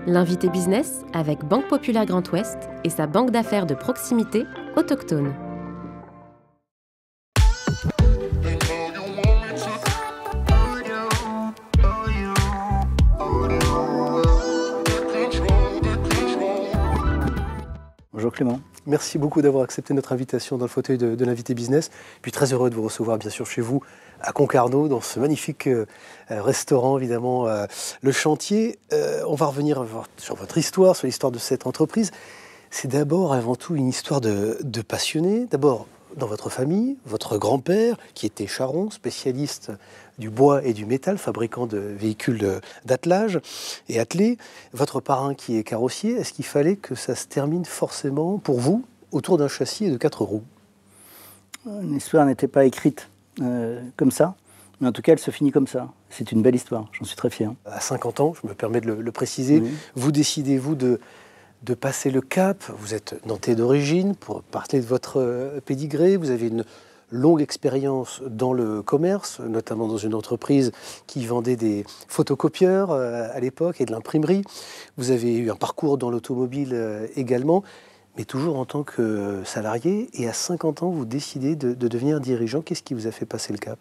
L'invité business avec Banque Populaire Grand Ouest et sa banque d'affaires de proximité autochtone. Bonjour Clément. Merci beaucoup d'avoir accepté notre invitation dans le fauteuil de l'invité business. Puis très heureux de vous recevoir bien sûr chez vous à Concarneau, dans ce magnifique restaurant évidemment, Le Chantier. On va revenir sur votre histoire, sur l'histoire de cette entreprise. C'est d'abord avant tout une histoire de passionnés. D'abord dans votre famille, votre grand-père qui était charron, spécialiste du bois et du métal, fabricant de véhicules d'attelage et attelés. Votre parrain qui est carrossier. Est-ce qu'il fallait que ça se termine forcément pour vous autour d'un châssis et de 4 roues? L'histoire n'était pas écrite comme ça, mais en tout cas elle se finit comme ça. C'est une belle histoire, j'en suis très fier. À 50 ans, je me permets de le préciser, oui. Vous décidez-vous de passer le cap. Vous êtes nantais d'origine, pour parler de votre pédigré. Vous avez une longue expérience dans le commerce, notamment dans une entreprise qui vendait des photocopieurs à l'époque et de l'imprimerie. Vous avez eu un parcours dans l'automobile également, mais toujours en tant que salarié. Et à 50 ans, vous décidez de devenir dirigeant. Qu'est-ce qui vous a fait passer le cap?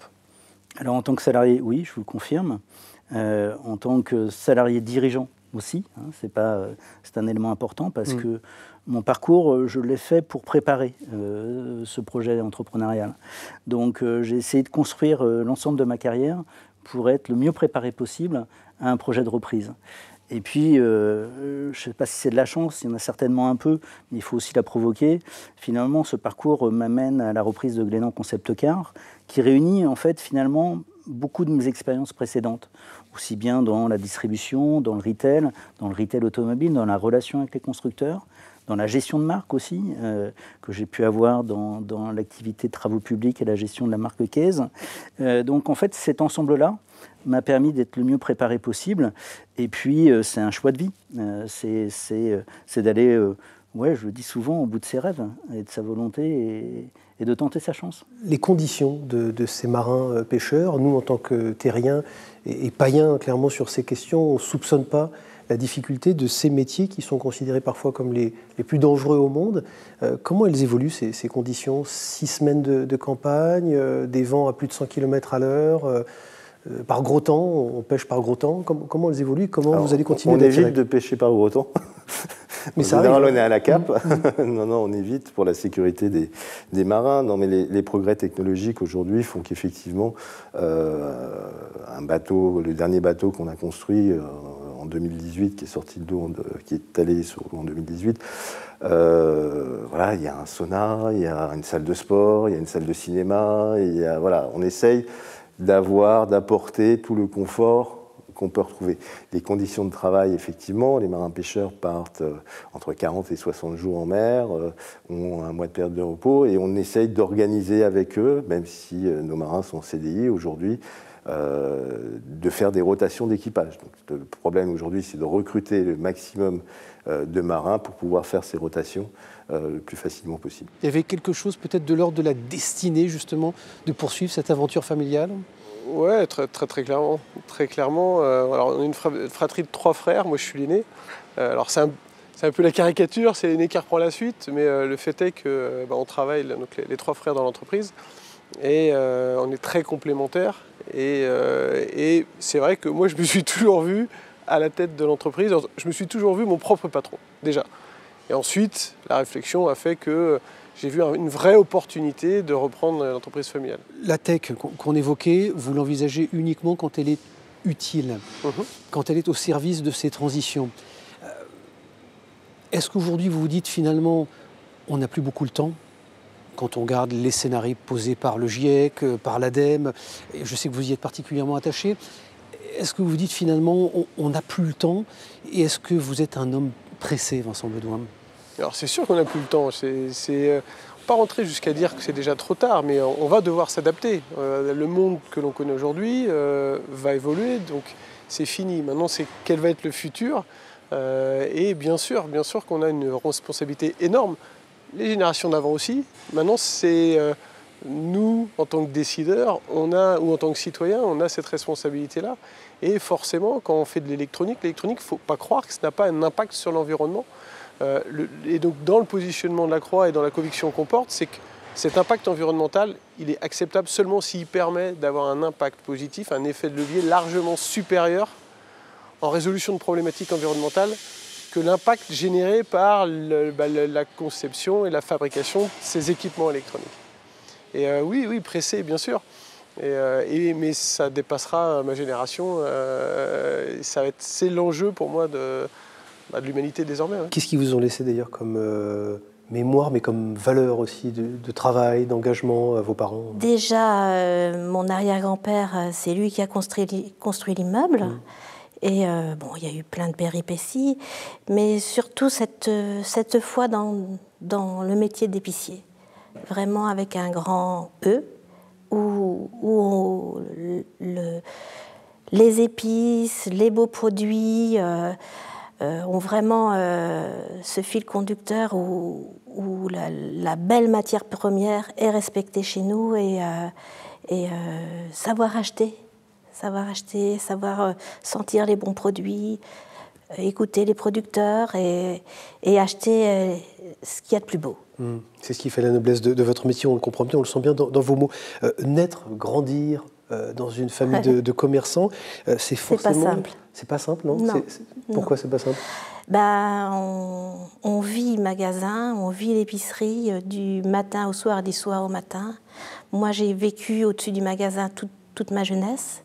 Alors en tant que salarié, oui, je vous le confirme. En tant que salarié dirigeant aussi, hein, c'est un élément important parce que mon parcours, je l'ai fait pour préparer ce projet entrepreneurial. Donc j'ai essayé de construire l'ensemble de ma carrière pour être le mieux préparé possible à un projet de reprise. Et puis, je ne sais pas si c'est de la chance, il y en a certainement un peu, mais il faut aussi la provoquer. Finalement, ce parcours m'amène à la reprise de Glénan Concept Car, qui réunit en fait finalement beaucoup de mes expériences précédentes, aussi bien dans la distribution, dans le retail automobile, dans la relation avec les constructeurs, dans la gestion de marque aussi, que j'ai pu avoir dans l'activité de travaux publics et la gestion de la marque Case. Donc en fait, cet ensemble-là m'a permis d'être le mieux préparé possible. Et puis, c'est un choix de vie. C'est d'aller, je le dis souvent, au bout de ses rêves et de sa volonté et de tenter sa chance. Les conditions de ces marins pêcheurs, nous, en tant que terriens et païens, clairement, sur ces questions, on ne soupçonne pas la difficulté de ces métiers qui sont considérés parfois comme les plus dangereux au monde. Comment elles évoluent, ces conditions? 6 semaines de campagne, des vents à plus de 100 km à l'heure, par gros temps, on pêche par gros temps. Comment elles évoluent? Comment vous allez continuer On évite de pêcher par gros temps. Mais en général, on est à la cape. Non, on évite pour la sécurité des marins. Non, mais les progrès technologiques aujourd'hui font qu'effectivement, un bateau, le dernier bateau qu'on a construit en 2018, qui est sorti de l'eau, qui est allé sur l'eau en 2018, il y a un sauna, il y a une salle de sport, il y a une salle de cinéma, on essaye d'apporter tout le confort qu'on peut retrouver. Les conditions de travail, effectivement, les marins-pêcheurs partent entre 40 et 60 jours en mer, ont un mois de période de repos, et on essaye d'organiser avec eux, même si nos marins sont en CDI aujourd'hui, de faire des rotations d'équipage. Donc, le problème aujourd'hui, c'est de recruter le maximum de marins pour pouvoir faire ces rotations le plus facilement possible. Il y avait quelque chose peut-être de l'ordre de la destinée, justement, de poursuivre cette aventure familiale? Ouais, très clairement. Très clairement. Alors, on est une fratrie de 3 frères, moi je suis l'aîné. Alors c'est un peu la caricature, c'est l'aîné qui reprend la suite, mais le fait est qu'on travaille, donc les 3 frères dans l'entreprise, et on est très complémentaires. Et c'est vrai que moi je me suis toujours vu à la tête de l'entreprise, je me suis toujours vu mon propre patron, déjà. Et ensuite, la réflexion a fait que j'ai vu une vraie opportunité de reprendre l'entreprise familiale. La tech qu'on évoquait, vous l'envisagez uniquement quand elle est utile, quand elle est au service de ces transitions. Est-ce qu'aujourd'hui vous vous dites finalement, on n'a plus beaucoup le temps? Quand on regarde les scénarios posés par le GIEC, par l'ADEME, et je sais que vous y êtes particulièrement attaché, est-ce que vous vous dites finalement, on n'a plus le temps? Et est-ce que vous êtes un homme pressé, Vincent Bedouin? Alors c'est sûr qu'on n'a plus le temps. On ne peut pas rentrer jusqu'à dire que c'est déjà trop tard, mais on va devoir s'adapter. Le monde que l'on connaît aujourd'hui va évoluer, donc c'est fini. Maintenant, c'est quel va être le futur. Et bien sûr qu'on a une responsabilité énorme. Les générations d'avant aussi. Maintenant, c'est nous, en tant que décideurs, ou en tant que citoyens, on a cette responsabilité-là. Et forcément, quand on fait de l'électronique, il ne faut pas croire que ça n'a pas un impact sur l'environnement. Et donc, dans le positionnement de la Croix et dans la conviction qu'on porte, c'est que cet impact environnemental, il est acceptable seulement s'il permet d'avoir un impact positif, un effet de levier largement supérieur en résolution de problématiques environnementales que l'impact généré par la conception et la fabrication de ces équipements électroniques. Et oui, pressé, bien sûr. Mais ça dépassera ma génération. C'est l'enjeu pour moi de l'humanité désormais. Ouais. Qu'est-ce qu'ils vous ont laissé d'ailleurs comme mémoire, mais comme valeur aussi de travail, d'engagement, vos parents? Déjà, mon arrière-grand-père, c'est lui qui a construit l'immeuble. Et il y a eu plein de péripéties, mais surtout cette foi dans le métier d'épicier, vraiment avec un grand E, où les épices, les beaux produits ont vraiment ce fil conducteur où la belle matière première est respectée chez nous et savoir acheter, savoir sentir les bons produits, écouter les producteurs et acheter ce qu'il y a de plus beau. C'est ce qui fait la noblesse de votre métier, on le comprend bien, on le sent bien dans vos mots. Naître, grandir dans une famille de commerçants, c'est forcément... C'est pas simple. C'est pas simple, non, non. Pourquoi c'est pas simple? On vit magasin, on vit l'épicerie du matin au soir, du soir au matin. Moi, j'ai vécu au-dessus du magasin toute ma jeunesse.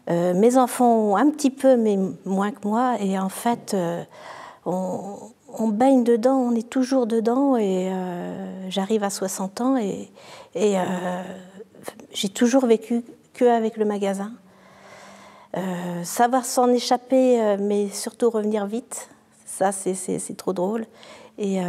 Mes enfants ont un petit peu, mais moins que moi. Et en fait, on baigne dedans, on est toujours dedans. Et j'arrive à 60 ans et j'ai toujours vécu qu'avec le magasin. Savoir s'en échapper, mais surtout revenir vite, ça c'est trop drôle. Et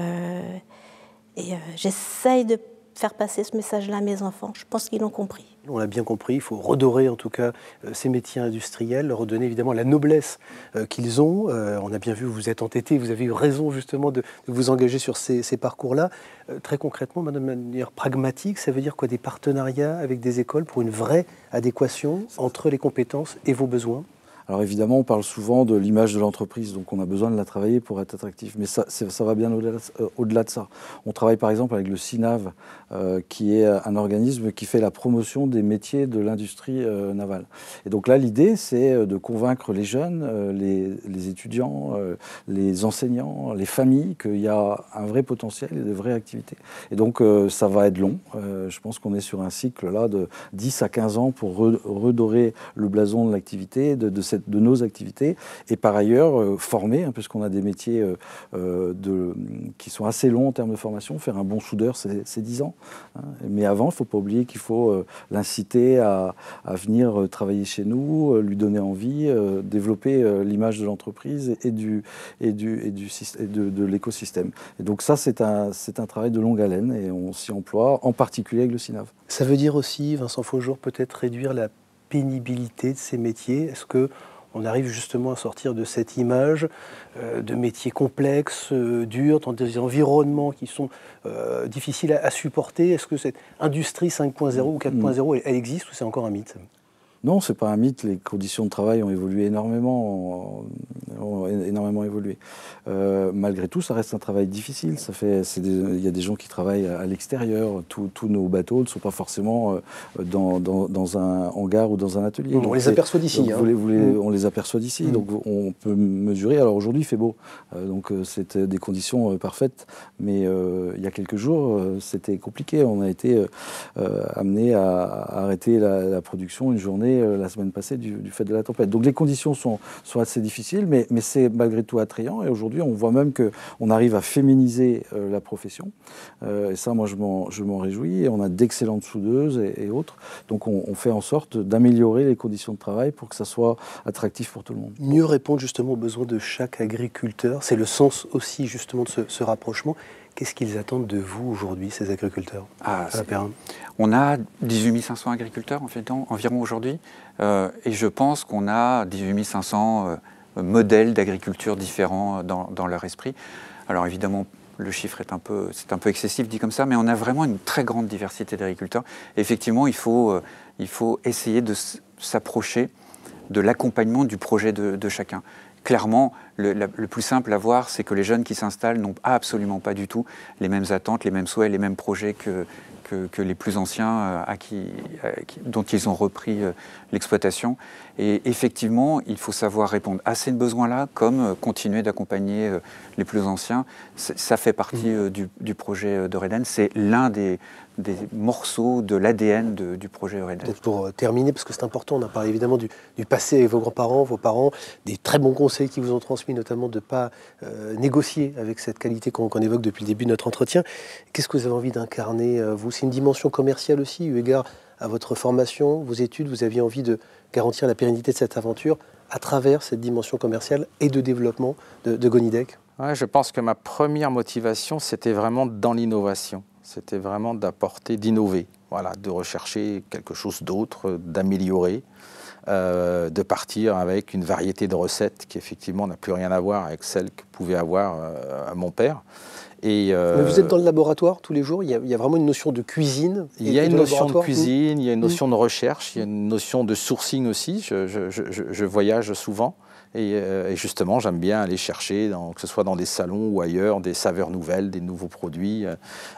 j'essaye de faire passer ce message-là à mes enfants. Je pense qu'ils l'ont compris. On l'a bien compris, il faut redorer en tout cas ces métiers industriels, leur redonner évidemment la noblesse qu'ils ont. On a bien vu, vous êtes entêté, vous avez eu raison justement de vous engager sur ces parcours-là. Très concrètement, de manière pragmatique, ça veut dire quoi? Des partenariats avec des écoles pour une vraie adéquation entre les compétences et vos besoins? Alors évidemment, on parle souvent de l'image de l'entreprise, donc on a besoin de la travailler pour être attractif. Mais ça va bien au-delà de ça. On travaille par exemple avec le CINAV, qui est un organisme qui fait la promotion des métiers de l'industrie navale. Et donc là, l'idée, c'est de convaincre les jeunes, les étudiants, les enseignants, les familles, qu'il y a un vrai potentiel et de vraies activités. Et donc ça va être long. Je pense qu'on est sur un cycle là de 10 à 15 ans pour redorer le blason de l'activité, de nos activités, et par ailleurs former, puisqu'on a des métiers qui sont assez longs en termes de formation. Faire un bon soudeur, c'est 10 ans. Mais avant, il ne faut pas oublier qu'il faut l'inciter à venir travailler chez nous, lui donner envie, développer l'image de l'entreprise et de l'écosystème. Et donc ça, c'est un travail de longue haleine et on s'y emploie, en particulier avec le CINAV. Ça veut dire aussi, Vincent Faujour, peut-être réduire la pénibilité de ces métiers. Est-ce qu'on arrive justement à sortir de cette image de métiers complexes, durs, dans des environnements qui sont difficiles à supporter? Est-ce que cette industrie 5.0 ou 4.0, elle existe ou c'est encore un mythe? Non, c'est pas un mythe. Les conditions de travail ont évolué énormément, évolué. Malgré tout, ça reste un travail difficile. Il y a des gens qui travaillent à l'extérieur. Tous nos bateaux ne sont pas forcément dans un hangar ou dans un atelier. On les aperçoit d'ici. On les aperçoit d'ici. Donc on peut mesurer. Alors aujourd'hui, il fait beau. Donc c'est des conditions parfaites. Mais il y a quelques jours, c'était compliqué. On a été amené à arrêter la production une journée la semaine passée du fait de la tempête. Donc les conditions sont assez difficiles, mais c'est malgré tout attrayant. Et aujourd'hui, on voit même qu'on arrive à féminiser la profession. Et ça, moi, je m'en réjouis. Et on a d'excellentes soudeuses et autres. Donc on fait en sorte d'améliorer les conditions de travail pour que ça soit attractif pour tout le monde. Mieux répondre justement aux besoins de chaque agriculteur. C'est le sens aussi justement de ce rapprochement. Qu'est-ce qu'ils attendent de vous aujourd'hui, ces agriculteurs? On a 18 500 agriculteurs environ aujourd'hui, et je pense qu'on a 18 500 modèles d'agriculture différents dans leur esprit. Alors évidemment, le chiffre est un peu excessif dit comme ça, mais on a vraiment une très grande diversité d'agriculteurs. Et effectivement, il faut essayer de s'approcher de l'accompagnement du projet de chacun. Clairement, le plus simple à voir, c'est que les jeunes qui s'installent n'ont absolument pas du tout les mêmes attentes, les mêmes souhaits, les mêmes projets que les plus anciens dont ils ont repris l'exploitation. Et effectivement, il faut savoir répondre à ces besoins-là, comme continuer d'accompagner les plus anciens. Ça fait partie du projet d'Eureden. C'est l'un des morceaux de l'ADN du projet Eureden. Donc pour terminer, parce que c'est important, on a parlé évidemment du passé avec vos grands-parents, vos parents, des très bons conseils qui vous ont transmis, notamment de ne pas négocier avec cette qualité qu'on évoque depuis le début de notre entretien. Qu'est-ce que vous avez envie d'incarner, vous? C'est une dimension commerciale aussi, eu égard à votre formation, vos études, vous aviez envie de garantir la pérennité de cette aventure à travers cette dimension commerciale et de développement de Gonidec? Ouais, je pense que ma première motivation, c'était vraiment dans l'innovation. C'était vraiment d'innover, voilà, de rechercher quelque chose d'autre, d'améliorer, de partir avec une variété de recettes qui effectivement n'a plus rien à voir avec celle que pouvait avoir mon père. Mais vous êtes dans le laboratoire tous les jours, il y a vraiment une notion de cuisine. Il y a une notion de cuisine, il y a une notion de recherche, il y a une notion de sourcing aussi. Je voyage souvent et justement j'aime bien aller chercher, que ce soit dans des salons ou ailleurs, des saveurs nouvelles, des nouveaux produits,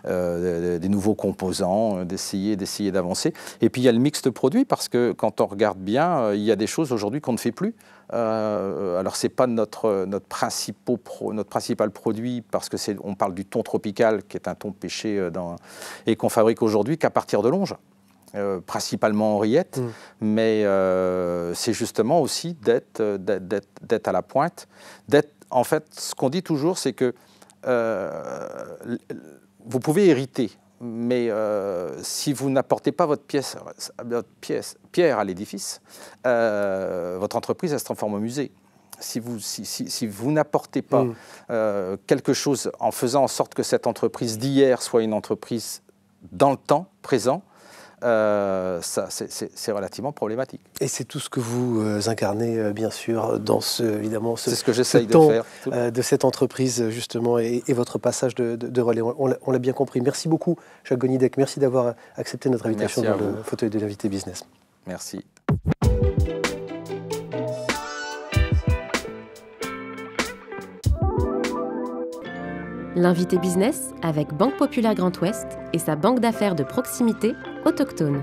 des nouveaux composants, d'essayer d'avancer. Et puis il y a le mix de produits parce que quand on regarde bien, il y a des choses aujourd'hui qu'on ne fait plus. Alors c'est pas notre principal produit parce que on parle du thon tropical qui est un thon pêché et qu'on fabrique aujourd'hui qu'à partir de longe, principalement Henriette, mais c'est justement aussi d'être à la pointe, en fait ce qu'on dit toujours c'est que vous pouvez hériter. Mais si vous n'apportez pas votre pierre à l'édifice, votre entreprise elle se transforme en musée. Si vous n'apportez pas quelque chose en faisant en sorte que cette entreprise d'hier soit une entreprise dans le temps présent, c'est relativement problématique. Et c'est tout ce que vous incarnez, bien sûr, dans c'est ce que j'essaye de faire. De cette entreprise, justement, et votre passage de relais. On l'a bien compris. Merci beaucoup, Jacques Gonidec. Merci d'avoir accepté notre invitation dans le fauteuil de l'invité business. Merci. L'invité business avec Banque Populaire Grand Ouest et sa banque d'affaires de proximité autochtone.